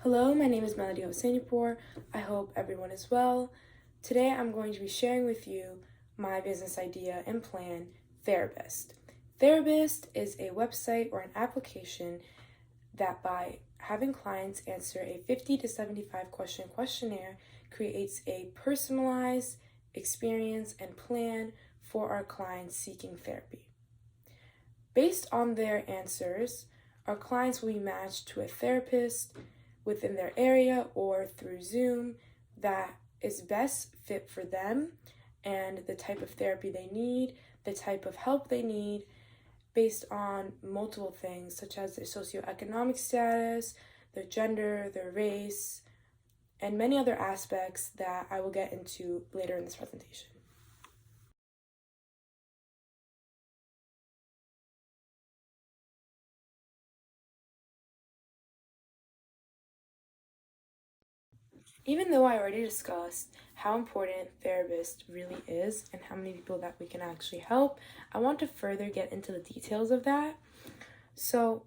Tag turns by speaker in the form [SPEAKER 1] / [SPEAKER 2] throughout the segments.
[SPEAKER 1] Hello, my name is Melody Hosseinipour. I hope everyone is well. Today I'm going to be sharing with you my business idea and plan, Therabist. Therabist is a website or an application that by having clients answer a 50 to 75 question questionnaire creates a personalized experience and plan for our clients seeking therapy. Based on their answers, our clients will be matched to a therapist within their area or through Zoom that is best fit for them and the type of therapy they need, the type of help they need, based on multiple things such as their socioeconomic status, their gender, their race, and many other aspects that I will get into later in this presentation. Even though I already discussed how important Therabist really is and how many people that we can actually help, I want to further get into the details of that. So,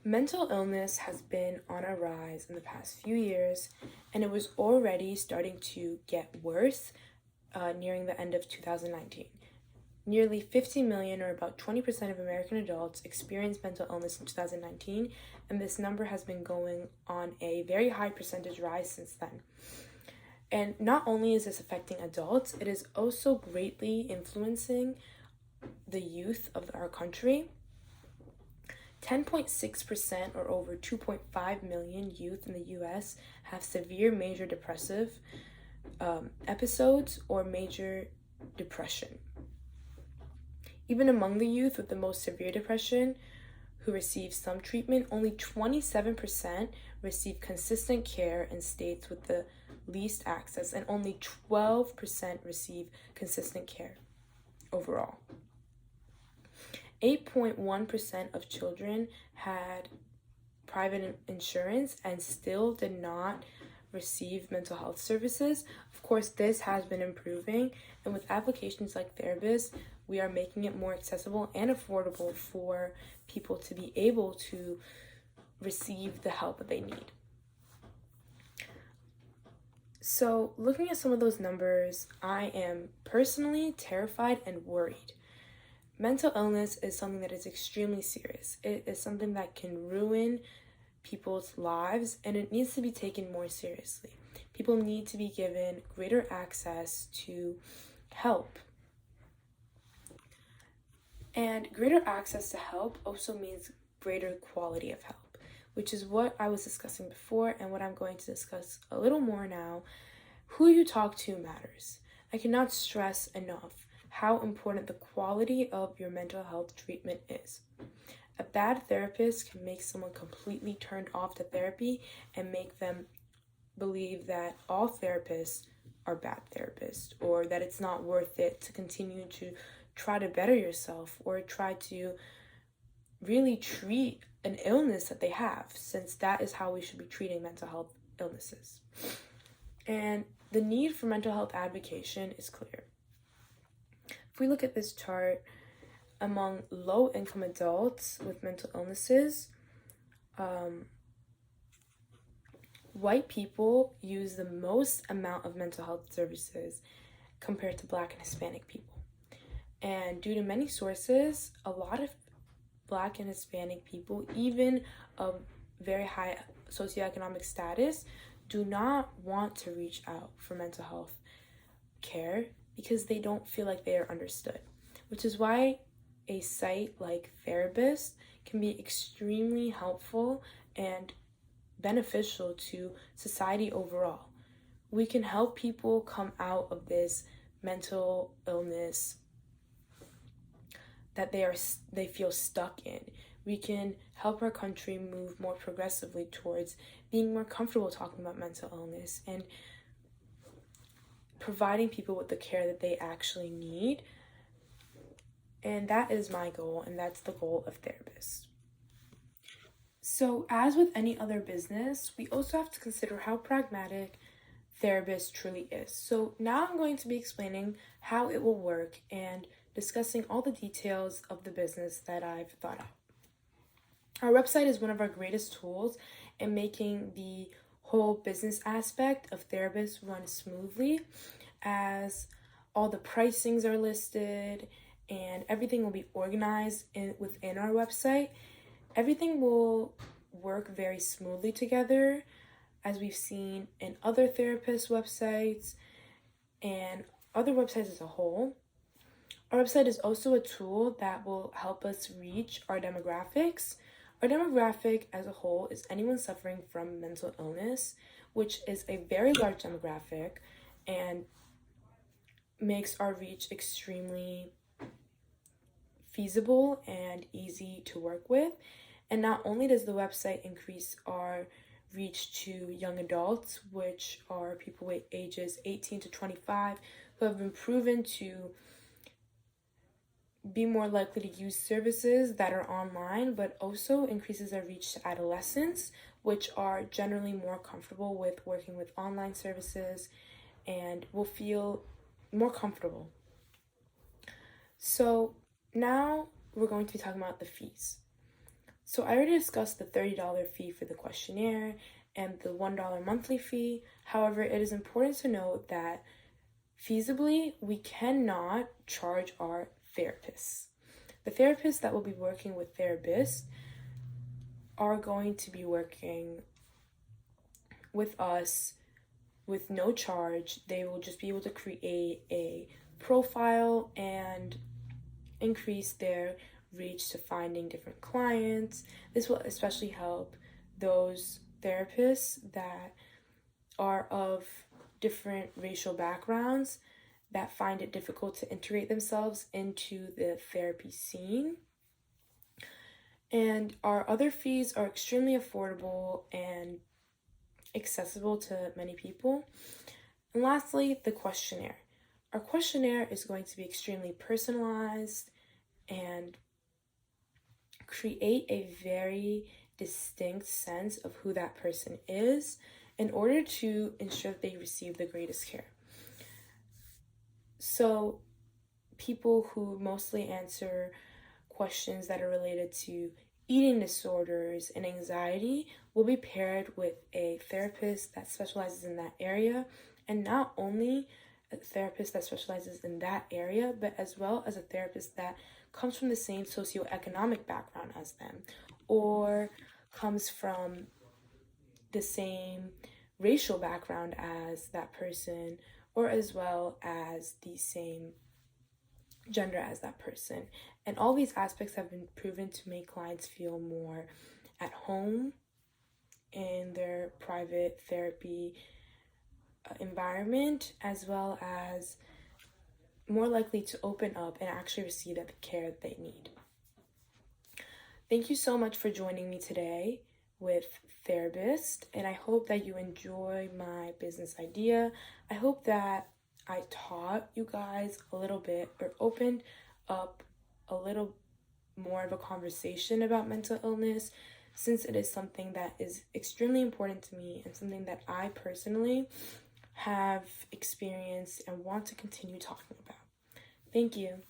[SPEAKER 1] mental illness has been on a rise in the past few years, and it was already starting to get worse nearing the end of 2019. Nearly 50 million, or about 20% of American adults, experienced mental illness in 2019, and this number has been going on a very high percentage rise since then. And not only is this affecting adults, it is also greatly influencing the youth of our country. 10.6%, or over 2.5 million youth in the US, have severe major depressive episodes or major depression. Even among the youth with the most severe depression who receive some treatment, only 27% receive consistent care in states with the least access, and only 12% receive consistent care overall. 8.1% of children had private insurance and still did not receive mental health services. Of course, this has been improving, and with applications like Therabist, we are making it more accessible and affordable for people to be able to receive the help that they need. So, looking at some of those numbers, I am personally terrified and worried. Mental illness is something that is extremely serious. It is something that can ruin people's lives, and it needs to be taken more seriously. People need to be given greater access to help. And greater access to help also means greater quality of help, which is what I was discussing before and what I'm going to discuss a little more now. Who you talk to matters. I cannot stress enough how important the quality of your mental health treatment is. A bad therapist can make someone completely turned off to therapy and make them believe that all therapists are bad therapists, or that it's not worth it to continue to try to better yourself or try to really treat an illness that they have, since that is how we should be treating mental health illnesses. And the need for mental health advocacy is clear. If we look at this chart, among low-income adults with mental illnesses, white people use the most amount of mental health services compared to Black and Hispanic people. And due to many sources, a lot of Black and Hispanic people, even of very high socioeconomic status, do not want to reach out for mental health care because they don't feel like they are understood, which is why a site like Therabist can be extremely helpful and beneficial to society overall. We can help people come out of this mental illness that they feel stuck in. We can help our country move more progressively towards being more comfortable talking about mental illness and providing people with the care that they actually need. And that is my goal, and that's the goal of Therabist. So, as with any other business, we also have to consider how pragmatic Therabist truly is. So now I'm going to be explaining how it will work and discussing all the details of the business that I've thought out. Our website is one of our greatest tools in making the whole business aspect of therapists run smoothly, as all the pricings are listed and everything will be organized within our website. Everything will work very smoothly together, as we've seen in other therapist websites and other websites as a whole. Our website is also a tool that will help us reach our demographics. Our demographic as a whole is anyone suffering from mental illness, which is a very large demographic and makes our reach extremely feasible and easy to work with. And not only does the website increase our reach to young adults, which are people with ages 18 to 25 who have been proven to be more likely to use services that are online, but also increases our reach to adolescents, which are generally more comfortable with working with online services and will feel more comfortable. So now we're going to be talking about the fees. So I already discussed the $30 fee for the questionnaire and the $1 monthly fee. However, it is important to note that feasibly, we cannot charge our therapists. The therapists that will be working with therapists are going to be working with us with no charge. They will just be able to create a profile and increase their reach to finding different clients. This will especially help those therapists that are of different racial backgrounds that find it difficult to integrate themselves into the therapy scene. And our other fees are extremely affordable and accessible to many people. And lastly, the questionnaire. Our questionnaire is going to be extremely personalized and create a very distinct sense of who that person is in order to ensure that they receive the greatest care. So people who mostly answer questions that are related to eating disorders and anxiety will be paired with a therapist that specializes in that area, and not only a therapist that specializes in that area, but as well as a therapist that comes from the same socioeconomic background as them, or comes from the same racial background as that person, or as well as the same gender as that person. And all these aspects have been proven to make clients feel more at home in their private therapy environment, as well as more likely to open up and actually receive the care that they need. Thank you so much for joining me today with Therabist, and I hope that you enjoy my business idea. I hope that I taught you guys a little bit or opened up a little more of a conversation about mental illness, since it is something that is extremely important to me and something that I personally have experienced and want to continue talking about. Thank you.